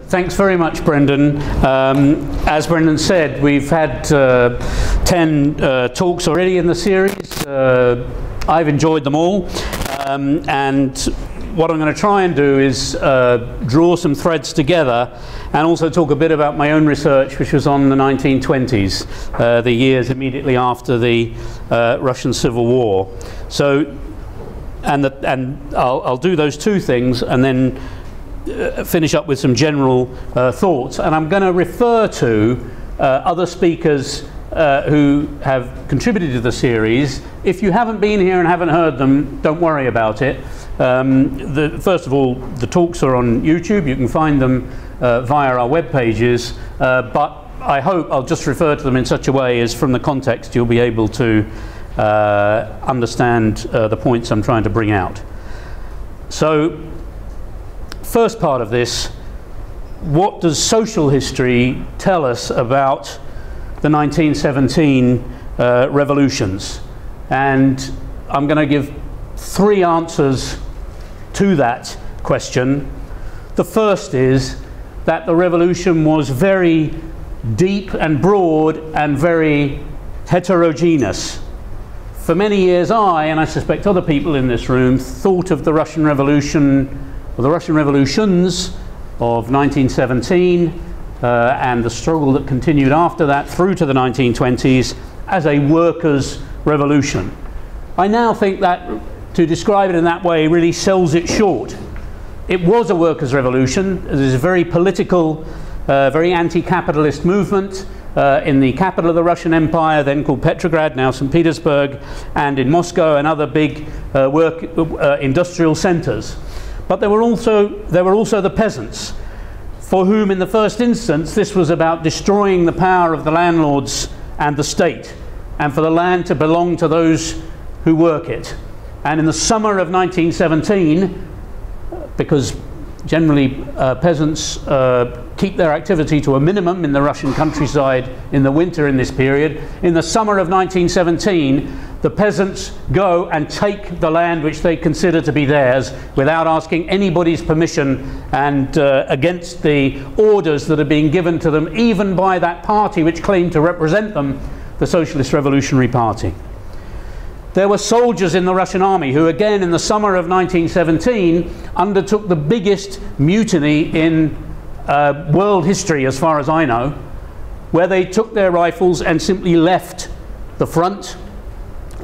Thanks very much, Brendan. As Brendan said, we've had 10 talks already in the series. I've enjoyed them all. And what I'm going to try and do is draw some threads together and also talk a bit about my own research, which was on the 1920s, the years immediately after the Russian Civil War. So, I'll do those two things and then finish up with some general thoughts. And I'm going to refer to other speakers who have contributed to the series. If you haven't been here and haven't heard them, don't worry about it. First of all, the talks are on YouTube. You can find them via our web pages, but I hope I'll just refer to them in such a way as from the context you'll be able to understand the points I'm trying to bring out. So, first part of this, what does social history tell us about the 1917 revolutions? And I'm going to give 3 answers to that question. The first is that the revolution was very deep and broad and very heterogeneous. For many years and I suspect other people in this room, thought of the Russian Revolution, or the Russian revolutions of 1917 and the struggle that continued after that through to the 1920s as a workers' revolution. I now think that to describe it in that way really sells it short. It was a workers' revolution. It is a very political, very anti-capitalist movement in the capital of the Russian Empire, then called Petrograd, now St. Petersburg, and in Moscow and other big industrial centers. But there were also the peasants, for whom in the first instance this was about destroying the power of the landlords and the state, and for the land to belong to those who work it. And in the summer of 1917, because generally peasants keep their activity to a minimum in the Russian countryside in the winter in this period, in the summer of 1917 the peasants go and take the land which they consider to be theirs without asking anybody's permission and against the orders that are being given to them even by that party which claimed to represent them, the Socialist Revolutionary Party. There were soldiers in the Russian army who again in the summer of 1917 undertook the biggest mutiny in world history as far as I know, where they took their rifles and simply left the front,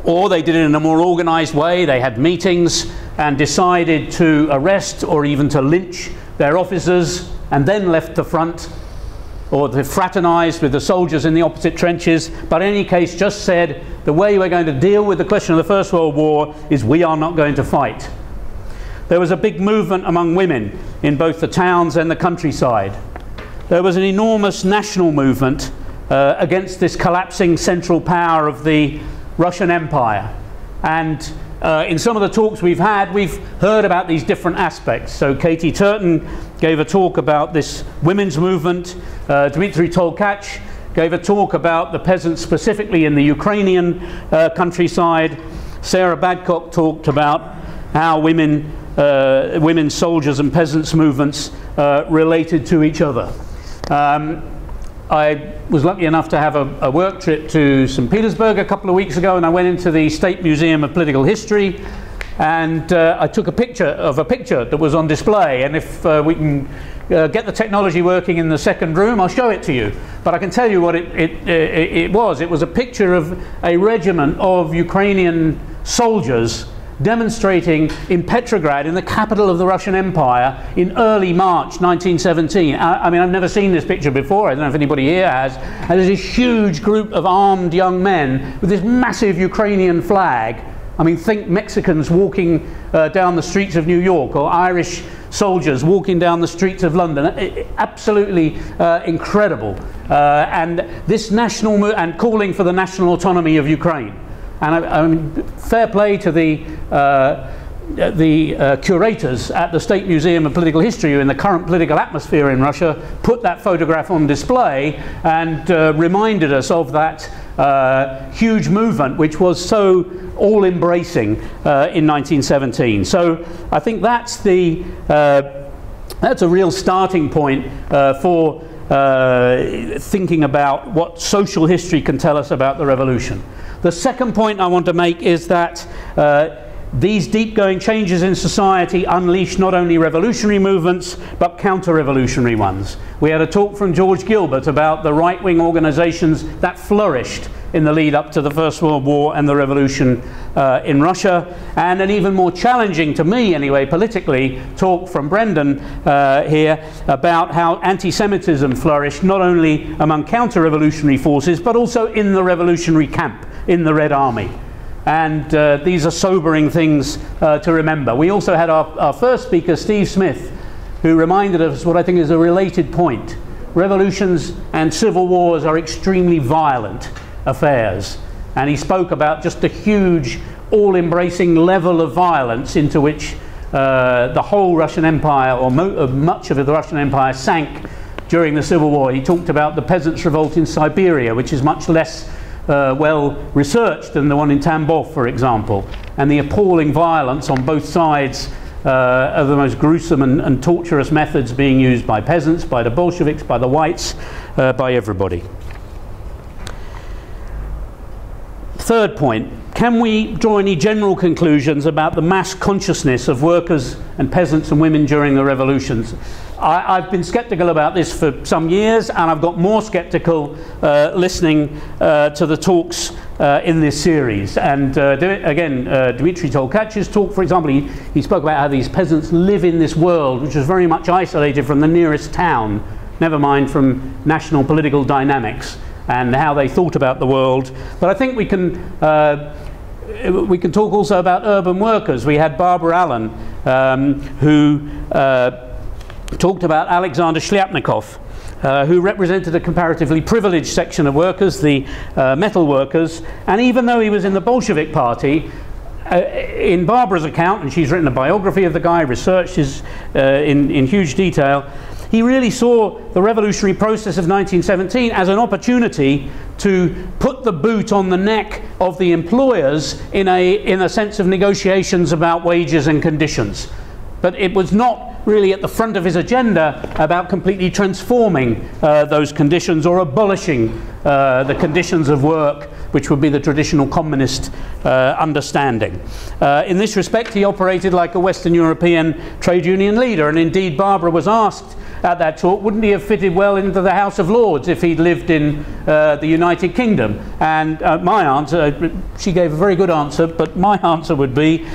or they did it in a more organized way. They had meetings and decided to arrest or even to lynch their officers and then left the front, or they fraternized with the soldiers in the opposite trenches, but in any case just said the way we're going to deal with the question of the First World War is we are not going to fight. There was a big movement among women in both the towns and the countryside. There was an enormous national movement against this collapsing central power of the Russian Empire. And in some of the talks we've heard about these different aspects. So Katie Turton gave a talk about this women's movement. Dmitry Tolkach gave a talk about the peasants specifically in the Ukrainian countryside. Sarah Badcock talked about how women's soldiers and peasants movements related to each other. I was lucky enough to have a work trip to St. Petersburg a couple of weeks ago, and I went into the State Museum of Political History and I took a picture of a picture that was on display, and if we can get the technology working in the second room, I'll show it to you. But I can tell you what it was. It was a picture of a regiment of Ukrainian soldiers demonstrating in Petrograd, in the capital of the Russian Empire, in early March 1917. I mean, I've never seen this picture before. I don't know if anybody here has. And there's a huge group of armed young men with this massive Ukrainian flag. I mean, think Mexicans walking down the streets of New York, or Irish soldiers walking down the streets of London. Absolutely incredible. And this national move, and calling for the national autonomy of Ukraine. And I mean, fair play to the curators at the State Museum of Political History, who in the current political atmosphere in Russia put that photograph on display and reminded us of that huge movement which was so all-embracing in 1917. So I think that's the That's a real starting point for thinking about what social history can tell us about the revolution. The second point I want to make is that these deep-going changes in society unleashed not only revolutionary movements but counter-revolutionary ones. We had a talk from George Gilbert about the right-wing organizations that flourished in the lead up to the First World War and the revolution in Russia, and an even more challenging, to me anyway, politically, talk from Brendan here about how anti-Semitism flourished not only among counter-revolutionary forces but also in the revolutionary camp, in the Red Army. And these are sobering things to remember. We also had our first speaker, Steve Smith, who reminded us what I think is a related point. Revolutions and civil wars are extremely violent affairs, and he spoke about just the huge, all-embracing level of violence into which the whole Russian Empire, or much of the Russian Empire, sank during the Civil War. He talked about the peasants' revolt in Siberia, which is much less well researched than the one in Tambov, for example, and the appalling violence on both sides of the most gruesome and torturous methods being used by peasants, by the Bolsheviks, by the whites, by everybody. Third point, can we draw any general conclusions about the mass consciousness of workers and peasants and women during the revolutions? I've been skeptical about this for some years, and I've got more skeptical listening to the talks in this series. And again, Dmitry Tolkach's talk, for example, he spoke about how these peasants live in this world which is very much isolated from the nearest town, never mind from national political dynamics, and how they thought about the world. But I think we can talk also about urban workers. We had Barbara Allen, who talked about Alexander Shliapnikov, who represented a comparatively privileged section of workers, the metal workers. And even though he was in the Bolshevik party, in Barbara's account, and she's written a biography of the guy, researched his in huge detail, he really saw the revolutionary process of 1917 as an opportunity to put the boot on the neck of the employers in a sense of negotiations about wages and conditions. But it was not really at the front of his agenda about completely transforming those conditions or abolishing the conditions of work, which would be the traditional communist understanding. In this respect, he operated like a Western European trade union leader, and indeed Barbara was asked at that talk, wouldn't he have fitted well into the House of Lords if he'd lived in the United Kingdom? And my answer, she gave a very good answer, but my answer would be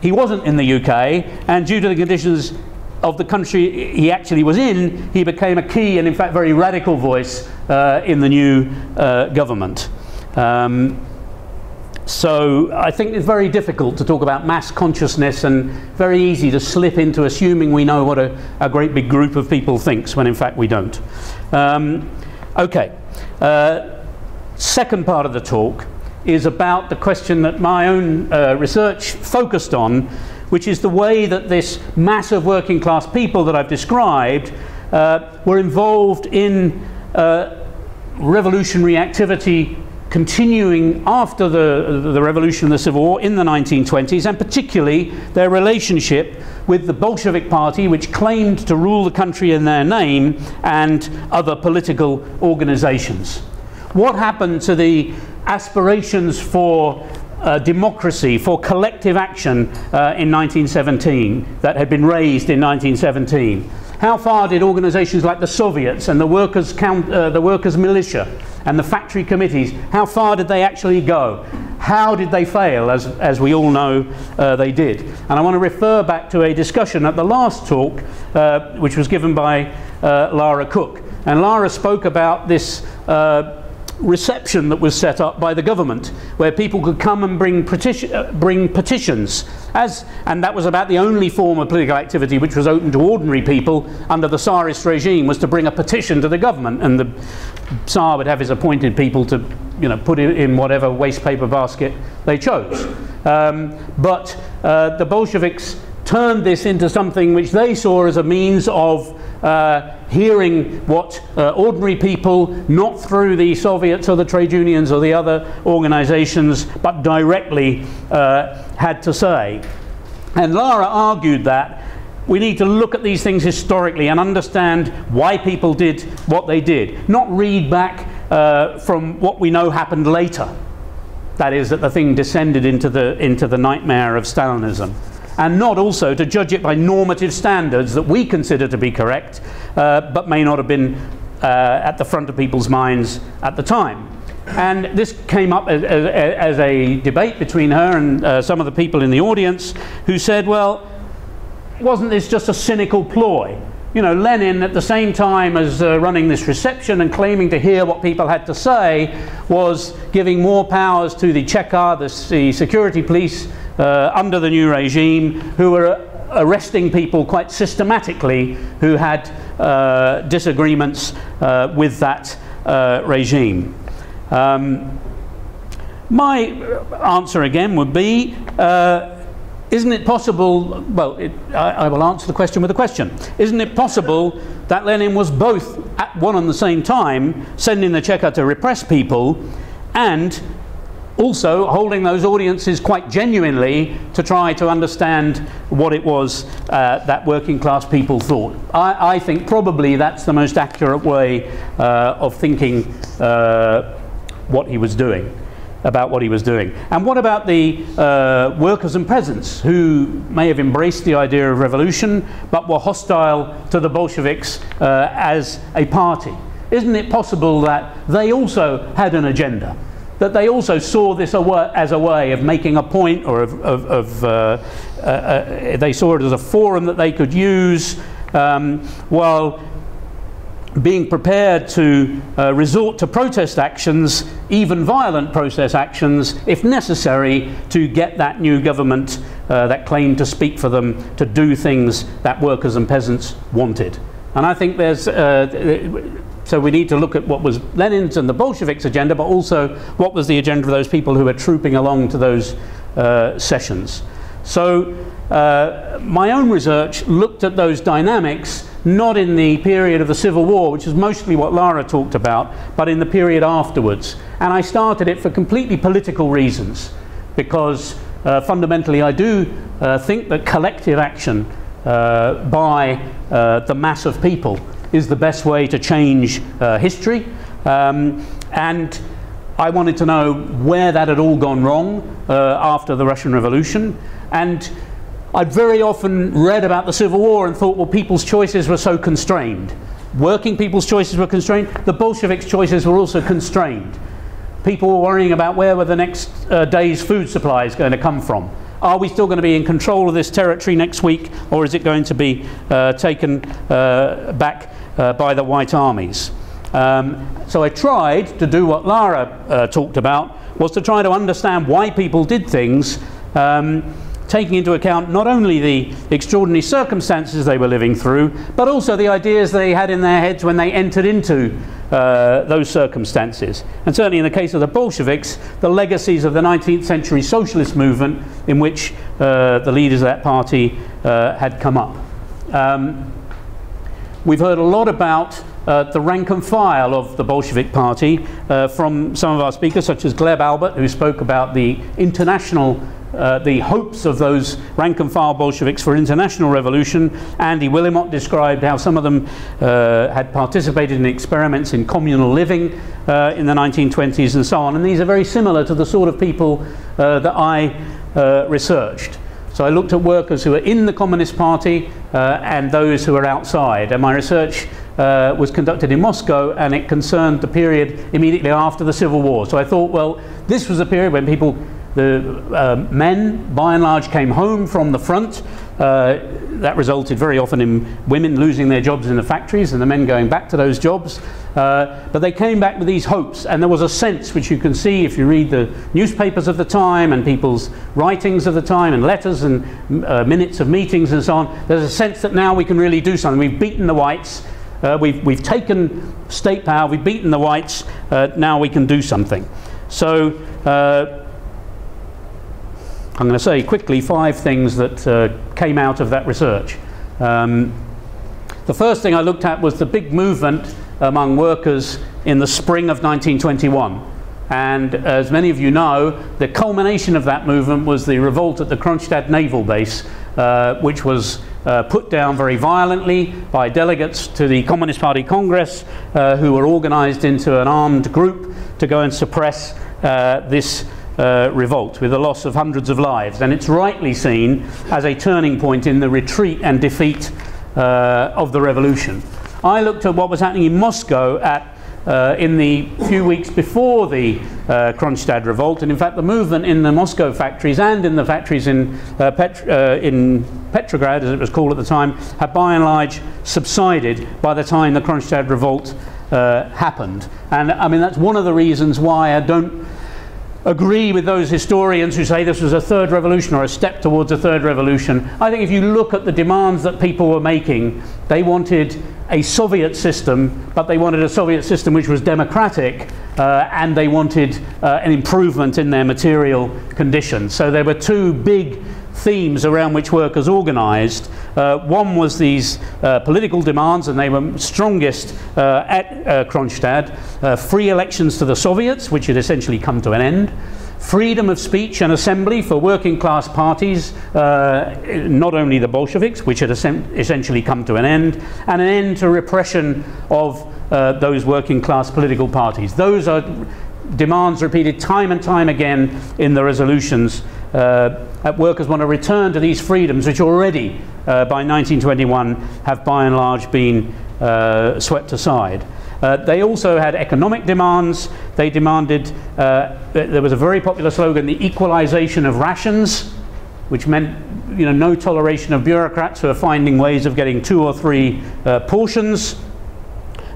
he wasn't in the UK, and due to the conditions of the country he actually was in, he became a key and in fact very radical voice in the new government. So I think it's very difficult to talk about mass consciousness, and very easy to slip into assuming we know what a great big group of people thinks, when in fact we don't. Okay, second part of the talk is about the question that my own research focused on, which is the way that this mass of working class people that I've described were involved in revolutionary activity continuing after the revolution, the Civil War in the 1920s, and particularly their relationship with the Bolshevik Party, which claimed to rule the country in their name, and other political organizations. What happened to the aspirations for democracy, for collective action in 1917 that had been raised in 1917? How far did organizations like the Soviets and the workers' militia and the factory committees, how far did they actually go? How did they fail, as we all know they did? And I want to refer back to a discussion at the last talk, which was given by Lara Cook. And Lara spoke about this reception that was set up by the government, where people could come and bring petitions, and that was about the only form of political activity which was open to ordinary people under the Tsarist regime, was to bring a petition to the government, and the Tsar would have his appointed people to, you know, put it in whatever waste paper basket they chose. But the Bolsheviks turned this into something which they saw as a means of hearing what ordinary people, not through the Soviets or the trade unions or the other organizations, but directly had to say. And Lara argued that we need to look at these things historically and understand why people did what they did, not read back from what we know happened later. That is, that the thing descended into the nightmare of Stalinism, and not also to judge it by normative standards that we consider to be correct, but may not have been at the front of people's minds at the time. And this came up as a debate between her and some of the people in the audience, who said, well, wasn't this just a cynical ploy? You know, Lenin, at the same time as running this reception and claiming to hear what people had to say, was giving more powers to the Cheka, the security police under the new regime, who were arresting people quite systematically who had disagreements with that regime. My answer again would be, isn't it possible, well, I will answer the question with a question. Isn't it possible that Lenin was both at one and the same time sending the Cheka to repress people and also holding those audiences quite genuinely to try to understand what it was that working class people thought? I think probably that's the most accurate way of thinking what he was doing. About what he was doing. And what about the workers and peasants who may have embraced the idea of revolution but were hostile to the Bolsheviks as a party? Isn't it possible that they also had an agenda? That they also saw this as a way of making a point, or they saw it as a forum that they could use while being prepared to resort to protest actions, even violent protest actions, if necessary, to get that new government that claimed to speak for them to do things that workers and peasants wanted. And I think there's, so we need to look at what was Lenin's and the Bolsheviks' agenda, but also what was the agenda of those people who were trooping along to those sessions. So my own research looked at those dynamics, not in the period of the Civil War, which is mostly what Lara talked about, but in the period afterwards. And I started it for completely political reasons, because fundamentally I do think that collective action by the mass of people is the best way to change history. And I wanted to know where that had all gone wrong after the Russian Revolution. And I'd very often read about the Civil War and thought, well, people's choices were so constrained. Working people's choices were constrained. The Bolsheviks' choices were also constrained. People were worrying about where were the next day's food supplies going to come from. Are we still going to be in control of this territory next week, or is it going to be taken back by the White Armies? So I tried to do what Lara talked about, was to try to understand why people did things, taking into account not only the extraordinary circumstances they were living through, but also the ideas they had in their heads when they entered into those circumstances. And certainly in the case of the Bolsheviks, the legacies of the 19th century socialist movement in which the leaders of that party had come up. We've heard a lot about the rank and file of the Bolshevik Party from some of our speakers, such as Gleb Albert, who spoke about the international the hopes of those rank and file Bolsheviks for international revolution. Andy Willimot described how some of them had participated in experiments in communal living in the 1920s and so on. And these are very similar to the sort of people that I researched. So I looked at workers who were in the Communist Party and those who were outside. And my research was conducted in Moscow, and it concerned the period immediately after the Civil War. So I thought, well, this was a period when people, the men, by and large, came home from the front. That resulted very often in women losing their jobs in the factories and the men going back to those jobs. But they came back with these hopes, and there was a sense, which you can see if you read the newspapers of the time and people's writings of the time and letters and minutes of meetings and so on. There's a sense that now we can really do something. We've beaten the whites. We've taken state power. We've beaten the whites. Now we can do something. So I'm going to say quickly 5 things that came out of that research. The first thing I looked at was the big movement among workers in the spring of 1921. And as many of you know, the culmination of that movement was the revolt at the Kronstadt naval base, which was put down very violently by delegates to the Communist Party Congress who were organized into an armed group to go and suppress this revolt, with the loss of hundreds of lives. And it's rightly seen as a turning point in the retreat and defeat of the revolution. I looked at what was happening in Moscow in the few weeks before the Kronstadt revolt, and in fact the movement in the Moscow factories and in the factories in Petrograd, as it was called at the time, had by and large subsided by the time the Kronstadt revolt happened. And I mean, that's one of the reasons why I don't agree with those historians who say this was a third revolution or a step towards a third revolution. I think if you look at the demands that people were making, they wanted a Soviet system, but they wanted a Soviet system which was democratic, and they wanted an improvement in their material conditions. So there were two big themes around which workers organised. One was these political demands, and they were strongest at Kronstadt. Free elections to the Soviets, which had essentially come to an end. Freedom of speech and assembly for working class parties, not only the Bolsheviks, which had essentially come to an end, and an end to repression of those working class political parties. Those are demands repeated time and time again in the resolutions. Workers want to return to these freedoms, which already by 1921 have by and large been swept aside. They also had economic demands. They demanded, there was a very popular slogan, the equalization of rations, which meant, you know, no toleration of bureaucrats who are finding ways of getting 2 or 3 portions,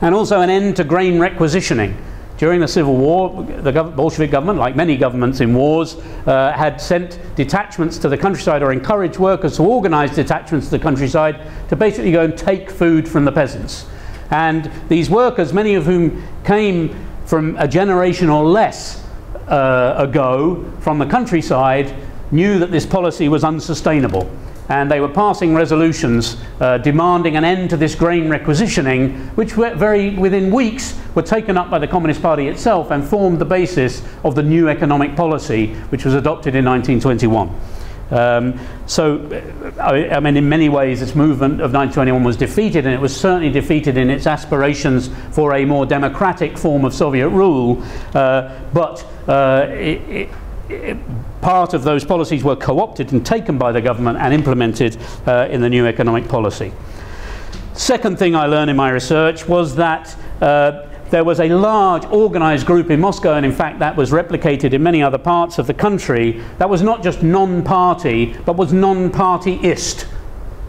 and also an end to grain requisitioning. During the Civil War, the Bolshevik government, like many governments in wars, had sent detachments to the countryside, or encouraged workers to organize detachments to the countryside to basically go and take food from the peasants. And these workers, many of whom came from a generation or less ago from the countryside, knew that this policy was unsustainable. And they were passing resolutions demanding an end to this grain requisitioning, which were within weeks were taken up by the Communist Party itself and formed the basis of the new economic policy, which was adopted in 1921. I mean, in many ways this movement of 1921 was defeated, and it was certainly defeated in its aspirations for a more democratic form of Soviet rule, but part of those policies were co-opted and taken by the government and implemented in the new economic policy. Second thing I learned in my research was that there was a large organised group in Moscow, and in fact that was replicated in many other parts of the country, that was not just non-party, but was non-partyist.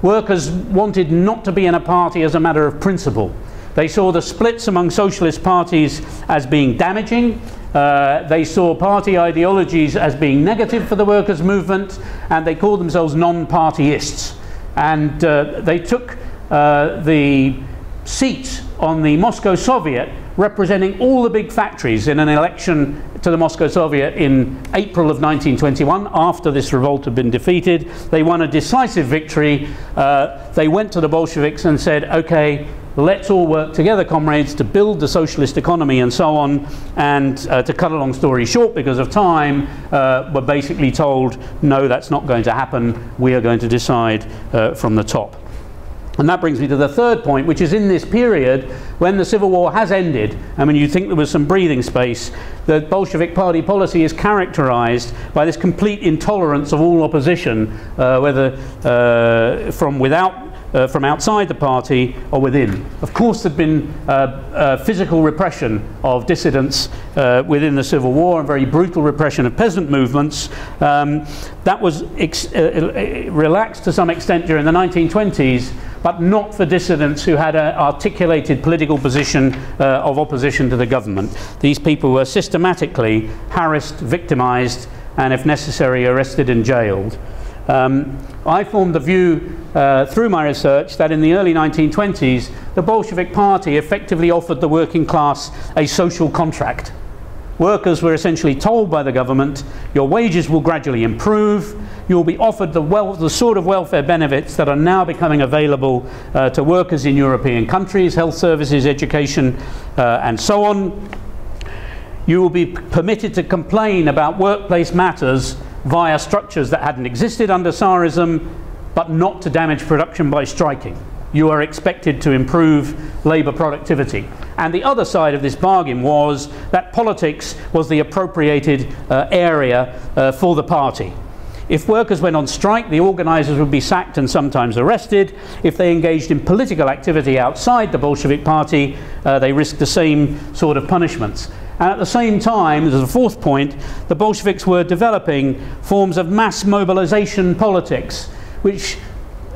Workers wanted not to be in a party as a matter of principle. They saw the splits among socialist parties as being damaging. They saw party ideologies as being negative for the workers' movement, and they called themselves non-partyists. And they took the seats on the Moscow Soviet, representing all the big factories, in an election to the Moscow Soviet in April of 1921, after this revolt had been defeated. They won a decisive victory. They went to the Bolsheviks and said, okay, let's all work together, comrades, to build the socialist economy and so on. And to cut a long story short, because of time, were basically told, no, that's not going to happen. We are going to decide from the top. And that brings me to the third point, which is in this period when the Civil War has ended, and when you think there was some breathing space, the Bolshevik party policy is characterized by this complete intolerance of all opposition, whether from outside the party or within. Of course, there'd been physical repression of dissidents within the Civil War, and very brutal repression of peasant movements. That was relaxed to some extent during the 1920s, but not for dissidents who had an articulated political position of opposition to the government. These people were systematically harassed, victimized, and if necessary arrested and jailed. I formed the view through my research that in the early 1920s the Bolshevik Party effectively offered the working class a social contract. Workers were essentially told by the government, your wages will gradually improve, you'll be offered the sort of welfare benefits that are now becoming available to workers in European countries, health services, education, and so on. You will be permitted to complain about workplace matters via structures that hadn't existed under Tsarism, but not to damage production by striking. You are expected to improve labour productivity. And the other side of this bargain was that politics was the appropriated area for the party. If workers went on strike, the organisers would be sacked and sometimes arrested. If they engaged in political activity outside the Bolshevik party, they risked the same sort of punishments. And at the same time, as a fourth point, the Bolsheviks were developing forms of mass mobilization politics, which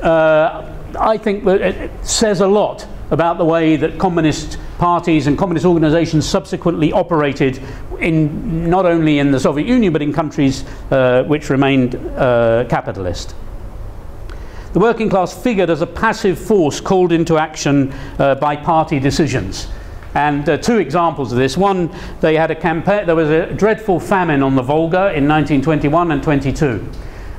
I think it says a lot about the way that communist parties and communist organizations subsequently operated in not only in the Soviet Union but in countries which remained capitalist. The working class figured as a passive force called into action by party decisions. And two examples of this. One, they had a campaign, there was a dreadful famine on the Volga in 1921 and 22.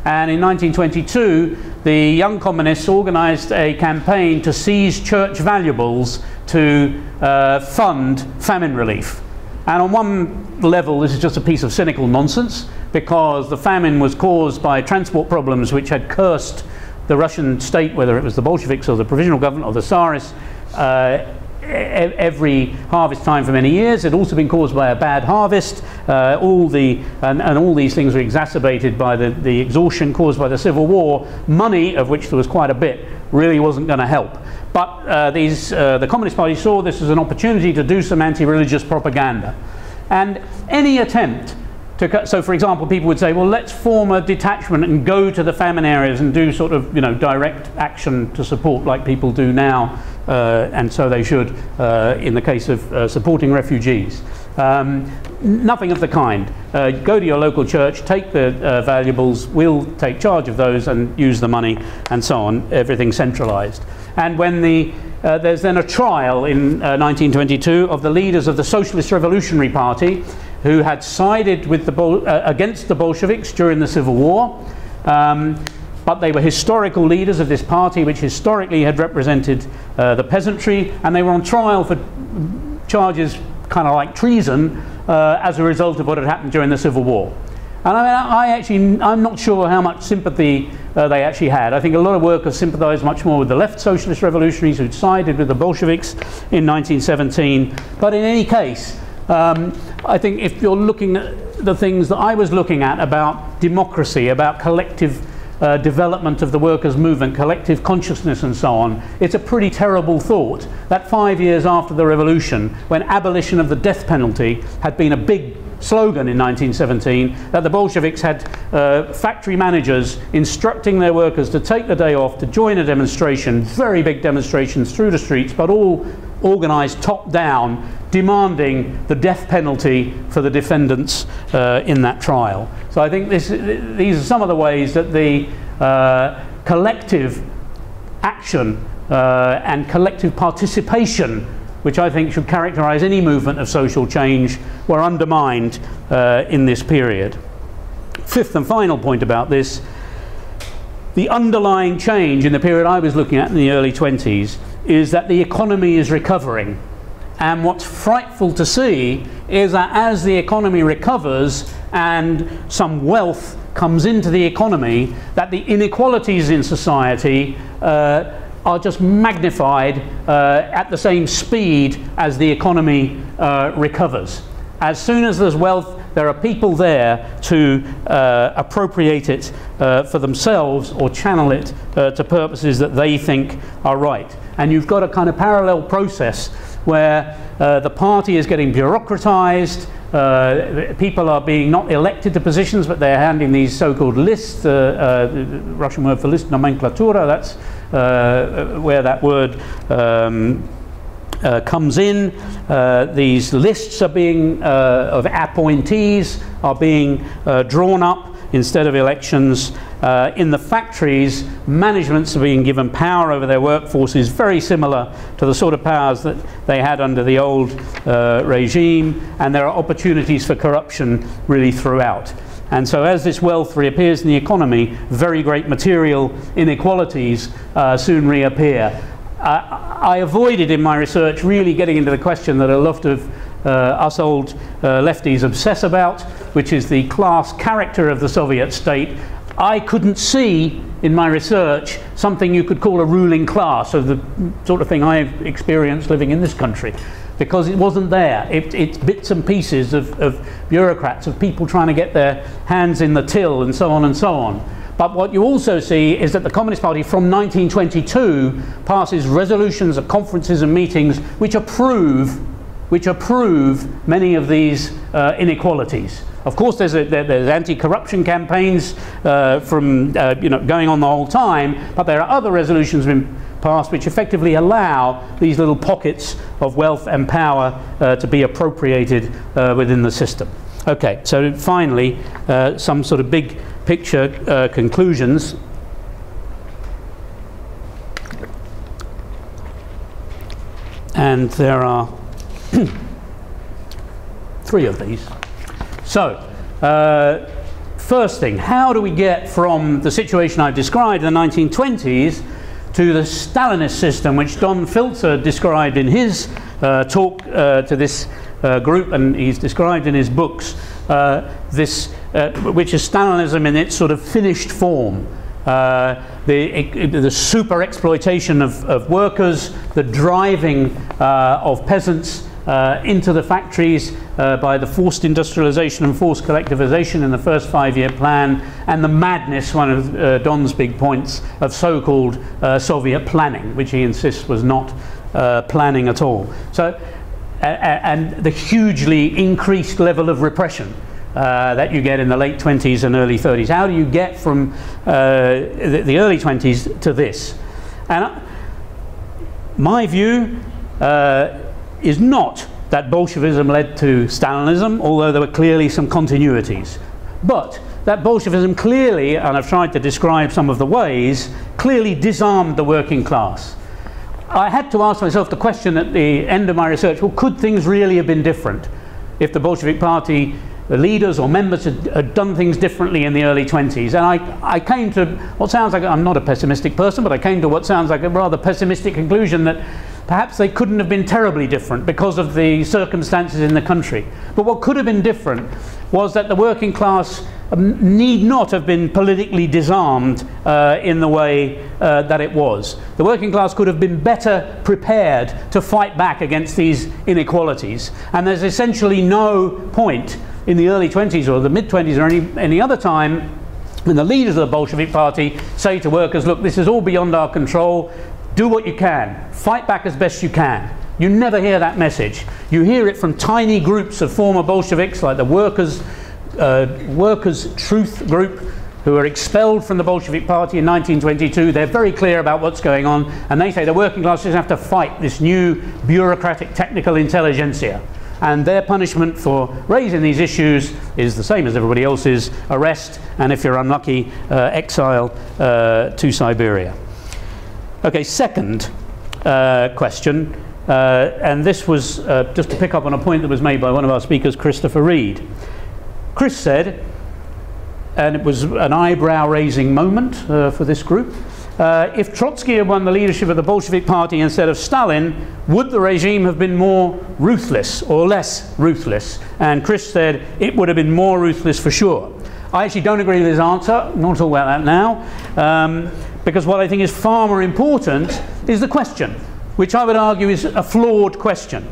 And in 1922, the young communists organised a campaign to seize church valuables to fund famine relief. And on one level, this is just a piece of cynical nonsense, because the famine was caused by transport problems which had cursed the Russian state, whether it was the Bolsheviks or the provisional government or the Tsarists, every harvest time for many years. It had also been caused by a bad harvest. All these things were exacerbated by the exhaustion caused by the Civil War. Money, of which there was quite a bit, really wasn't going to help. But the Communist Party saw this as an opportunity to do some anti-religious propaganda. And any attempt to, so for example, people would say, well, let's form a detachment and go to the famine areas and do sort of, direct action to support like people do now, and so they should in the case of supporting refugees. Nothing of the kind. Go to your local church, take the valuables, we'll take charge of those and use the money and so on, everything centralized. And when there's then a trial in 1922 of the leaders of the Socialist Revolutionary Party who had sided with against the Bolsheviks during the Civil War, but they were historical leaders of this party which historically had represented the peasantry, and they were on trial for charges kind of like treason as a result of what had happened during the Civil War. And I mean, I'm not sure how much sympathy they actually had. I think a lot of workers sympathised much more with the left socialist revolutionaries who'd sided with the Bolsheviks in 1917. But in any case, I think if you're looking at the things that I was looking at about democracy, about collective development of the workers' movement, collective consciousness and so on, it's a pretty terrible thought that 5 years after the revolution, when abolition of the death penalty had been a big slogan in 1917, that the Bolsheviks had factory managers instructing their workers to take the day off to join a demonstration, very big demonstrations through the streets, but all organised top down, demanding the death penalty for the defendants in that trial. So I think these are some of the ways that the collective action and collective participation, which I think should characterise any movement of social change, were undermined in this period. Fifth and final point about this, the underlying change in the period I was looking at in the early 20s is that the economy is recovering. And what's frightful to see is that as the economy recovers and some wealth comes into the economy, that the inequalities in society are just magnified at the same speed as the economy recovers. As soon as there's wealth, there are people there to appropriate it for themselves or channel it to purposes that they think are right. And you've got a kind of parallel process where the party is getting bureaucratized, people are being not elected to positions, but they're handing these so-called lists, the Russian word for list, nomenclatura, that's where that word comes in. These lists are being, of appointees are being drawn up instead of elections. In the factories, managements are being given power over their workforces, very similar to the sort of powers that they had under the old regime, and there are opportunities for corruption really throughout. And so as this wealth reappears in the economy, very great material inequalities soon reappear. I avoided in my research really getting into the question that a lot of us old lefties obsess about, which is the class character of the Soviet state. I couldn't see in my research something you could call a ruling class, of the sort of thing I've experienced living in this country, because it wasn't there. It's bits and pieces of bureaucrats, of people trying to get their hands in the till and so on and so on. But what you also see is that the Communist Party from 1922 passes resolutions at conferences and meetings which approve many of these inequalities. Of course, there's anti-corruption campaigns from going on the whole time, but there are other resolutions being passed which effectively allow these little pockets of wealth and power to be appropriated within the system. Okay, so finally, some sort of big picture conclusions. And there are 3 of these. So, first thing, how do we get from the situation I've described in the 1920s to the Stalinist system, which Don Filzer described in his talk to this group, and he's described in his books, which is Stalinism in its sort of finished form. The super exploitation of workers, the driving of peasants into the factories by the forced industrialization and forced collectivization in the first 5-year plan, and the madness, one of Don's big points, of so-called Soviet planning, which he insists was not planning at all. So, and the hugely increased level of repression that you get in the late 20s and early 30s. How do you get from the early 20s to this? And my view is not that Bolshevism led to Stalinism, although there were clearly some continuities. But that Bolshevism clearly, and I've tried to describe some of the ways, clearly disarmed the working class. I had to ask myself the question at the end of my research, well, could things really have been different if the Bolshevik Party, the leaders or members had done things differently in the early 20s? And I came to what sounds like, I'm not a pessimistic person, but I came to what sounds like a rather pessimistic conclusion, that perhaps they couldn't have been terribly different because of the circumstances in the country. But what could have been different was that the working class need not have been politically disarmed in the way that it was. The working class could have been better prepared to fight back against these inequalities. And there's essentially no point in the early 20s or the mid-20s or any other time when the leaders of the Bolshevik Party say to workers, look, this is all beyond our control, do what you can, fight back as best you can. You never hear that message. You hear it from tiny groups of former Bolsheviks, like the Workers' Truth Group, who were expelled from the Bolshevik Party in 1922. They're very clear about what's going on, and they say the working class doesn't have to fight this new bureaucratic technical intelligentsia. And their punishment for raising these issues is the same as everybody else's: arrest, and if you're unlucky, exile to Siberia. Okay, second question, and this was just to pick up on a point that was made by one of our speakers, Christopher Reed. Chris said, and it was an eyebrow-raising moment for this group, if Trotsky had won the leadership of the Bolshevik Party instead of Stalin, would the regime have been more ruthless or less ruthless? And Chris said it would have been more ruthless for sure. I actually don't agree with his answer. I'm not talking about that now, because what I think is far more important is the question, which I would argue is a flawed question.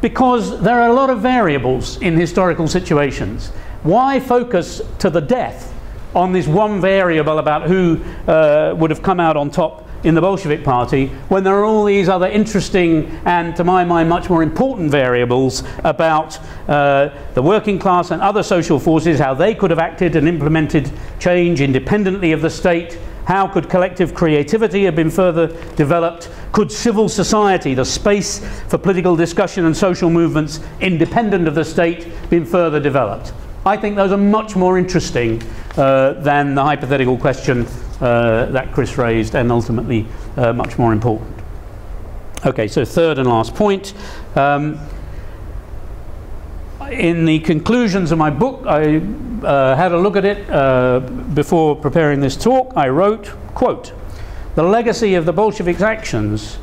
Because there are a lot of variables in historical situations. Why focus to the death on this one variable about who would have come out on top in the Bolshevik Party, when there are all these other interesting and, to my mind, much more important variables about the working class and other social forces, how they could have acted and implemented change independently of the state? How could collective creativity have been further developed? Could civil society, the space for political discussion and social movements independent of the state, been further developed? I think those are much more interesting than the hypothetical question that Chris raised, and ultimately much more important. Okay, so third and last point. In the conclusions of my book, I had a look at it before preparing this talk. I wrote, quote, "The legacy of the Bolsheviks' actions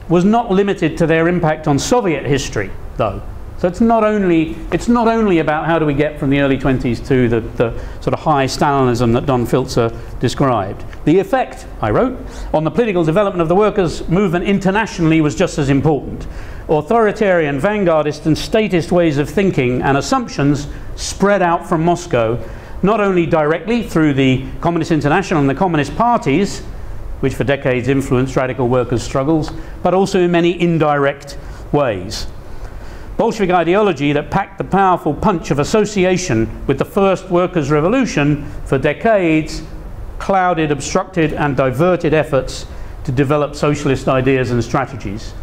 was not limited to their impact on Soviet history, though. So it's not only about how do we get from the early 20s to the sort of high Stalinism that Don Filzer described. The effect, I wrote, on the political development of the workers' movement internationally was just as important. Authoritarian, vanguardist and statist ways of thinking and assumptions spread out from Moscow, not only directly through the Communist International and the Communist parties, which for decades influenced radical workers' struggles, but also in many indirect ways. Bolshevik ideology that packed the powerful punch of association with the first workers' revolution for decades clouded, obstructed and diverted efforts to develop socialist ideas and strategies.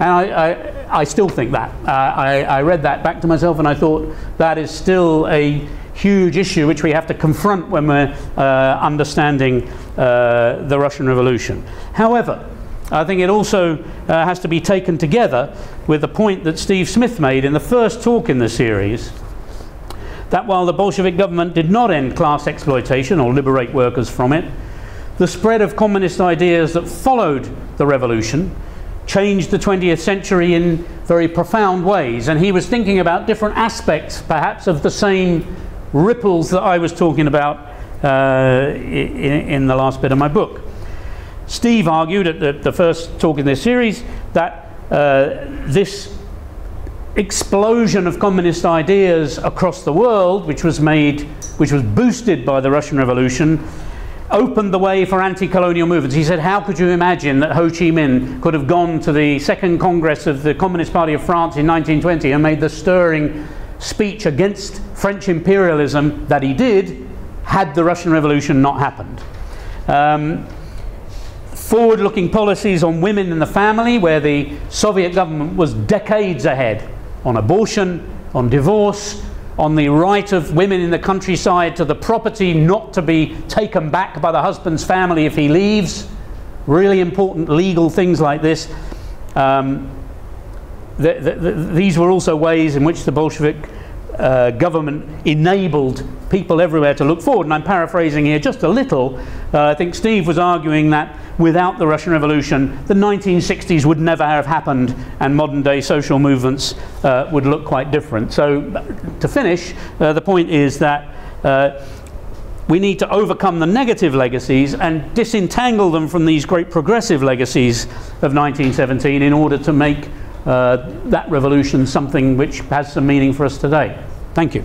And I still think that. I read that back to myself and I thought that is still a huge issue which we have to confront when we're understanding the Russian Revolution. However, I think it also has to be taken together with the point that Steve Smith made in the first talk in the series, that while the Bolshevik government did not end class exploitation or liberate workers from it, the spread of communist ideas that followed the revolution changed the 20th century in very profound ways. And he was thinking about different aspects, perhaps, of the same ripples that I was talking about in the last bit of my book. Steve argued at the first talk in this series that this explosion of communist ideas across the world, which was boosted by the Russian Revolution, opened the way for anti-colonial movements. He said, how could you imagine that Ho Chi Minh could have gone to the Second Congress of the Communist Party of France in 1920 and made the stirring speech against French imperialism that he did, had the Russian Revolution not happened? Forward-looking policies on women and the family, where the Soviet government was decades ahead on abortion, on divorce, on the right of women in the countryside to the property not to be taken back by the husband's family if he leaves. Really important legal things like this. These were also ways in which the Bolshevik government enabled people everywhere to look forward. And I'm paraphrasing here just a little. I think Steve was arguing that without the Russian Revolution, the 1960s would never have happened and modern day social movements would look quite different. So to finish, the point is that we need to overcome the negative legacies and disentangle them from these great progressive legacies of 1917 in order to make that revolution something which has some meaning for us today. Thank you.